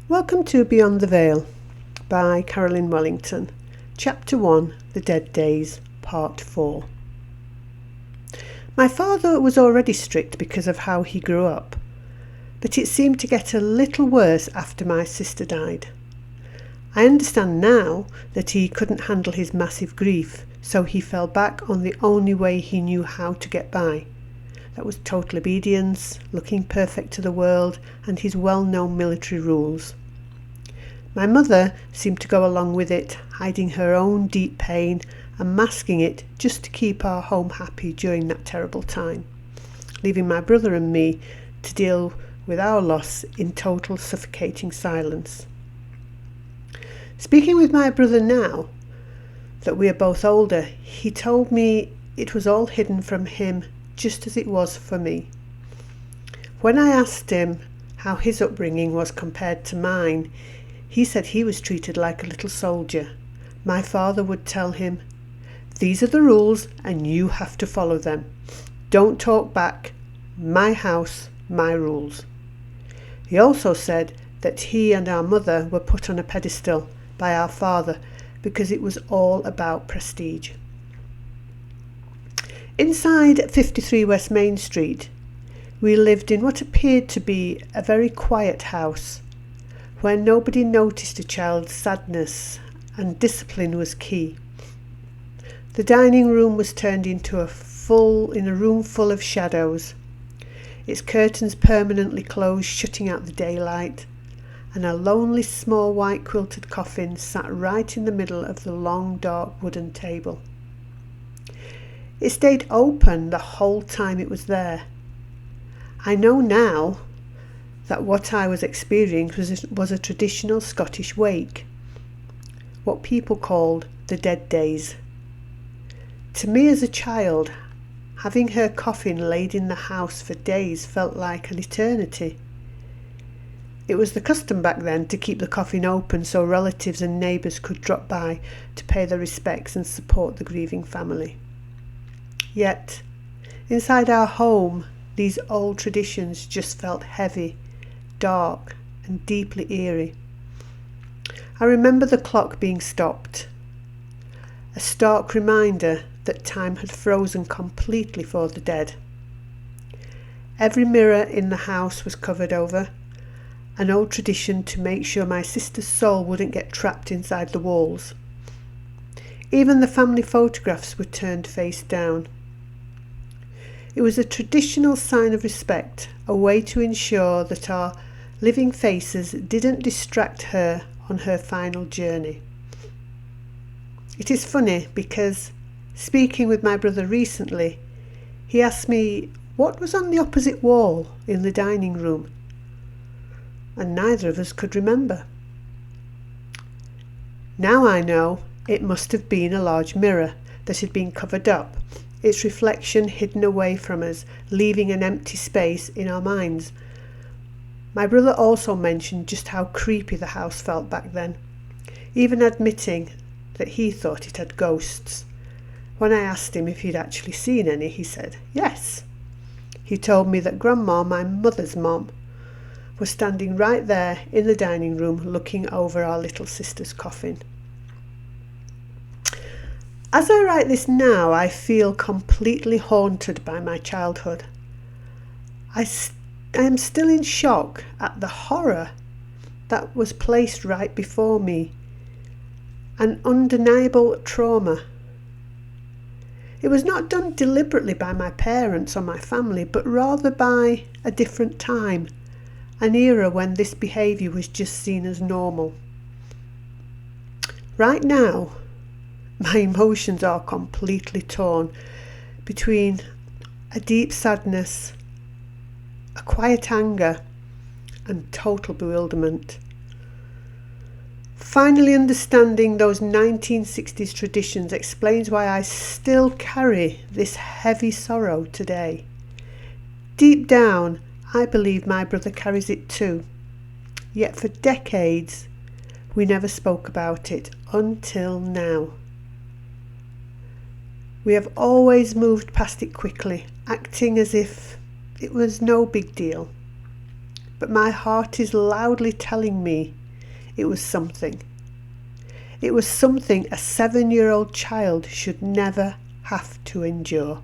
Welcome to Beyond the Veil by Carolyn Wellington, Chapter 1, The Dead Days, Part 4. My father was already strict because of how he grew up, but it seemed to get a little worse after my sister died. I understand now that he couldn't handle his massive grief, so he fell back on the only way he knew how to get by. That was total obedience, looking perfect to the world, and his well-known military rules. My mother seemed to go along with it, hiding her own deep pain and masking it just to keep our home happy during that terrible time, leaving my brother and me to deal with our loss in total suffocating silence. Speaking with my brother now that we are both older, he told me it was all hidden from him just as it was for me. When I asked him how his upbringing was compared to mine, he said he was treated like a little soldier. My father would tell him, "These are the rules and you have to follow them. Don't talk back. My house, my rules." He also said that he and our mother were put on a pedestal by our father because it was all about prestige. Inside 53 West Main Street, we lived in what appeared to be a very quiet house, where nobody noticed a child's sadness and discipline was key. The dining room was turned into a room full of shadows, its curtains permanently closed, shutting out the daylight, and a lonely small white quilted coffin sat right in the middle of the long dark wooden table. It stayed open the whole time it was there. I know now that what I was experiencing was a traditional Scottish wake, what people called the Dead Days. To me as a child, having her coffin laid in the house for days felt like an eternity. It was the custom back then to keep the coffin open so relatives and neighbours could drop by to pay their respects and support the grieving family. Yet, inside our home, these old traditions just felt heavy, dark, and deeply eerie. I remember the clock being stopped, a stark reminder that time had frozen completely for the dead. Every mirror in the house was covered over, an old tradition to make sure my sister's soul wouldn't get trapped inside the walls. Even the family photographs were turned face down. It was a traditional sign of respect, a way to ensure that our living faces didn't distract her on her final journey. It is funny because, speaking with my brother recently, he asked me what was on the opposite wall in the dining room, and neither of us could remember. Now I know it must have been a large mirror that had been covered up, its reflection hidden away from us, leaving an empty space in our minds. My brother also mentioned just how creepy the house felt back then, even admitting that he thought it had ghosts. When I asked him if he'd actually seen any, he said yes. He told me that Grandma, my mother's mom, was standing right there in the dining room looking over our little sister's coffin. As I write this now, I feel completely haunted by my childhood. I am still in shock at the horror that was placed right before me, an undeniable trauma. It was not done deliberately by my parents or my family, but rather by a different time, an era when this behaviour was just seen as normal. Right now, my emotions are completely torn between a deep sadness, a quiet anger, and total bewilderment. Finally understanding those 1960s traditions explains why I still carry this heavy sorrow today. Deep down, I believe my brother carries it too. Yet for decades, we never spoke about it until now. We have always moved past it quickly, acting as if it was no big deal. but my heart is loudly telling me it was something. It was something a 7-year-old child should never have to endure.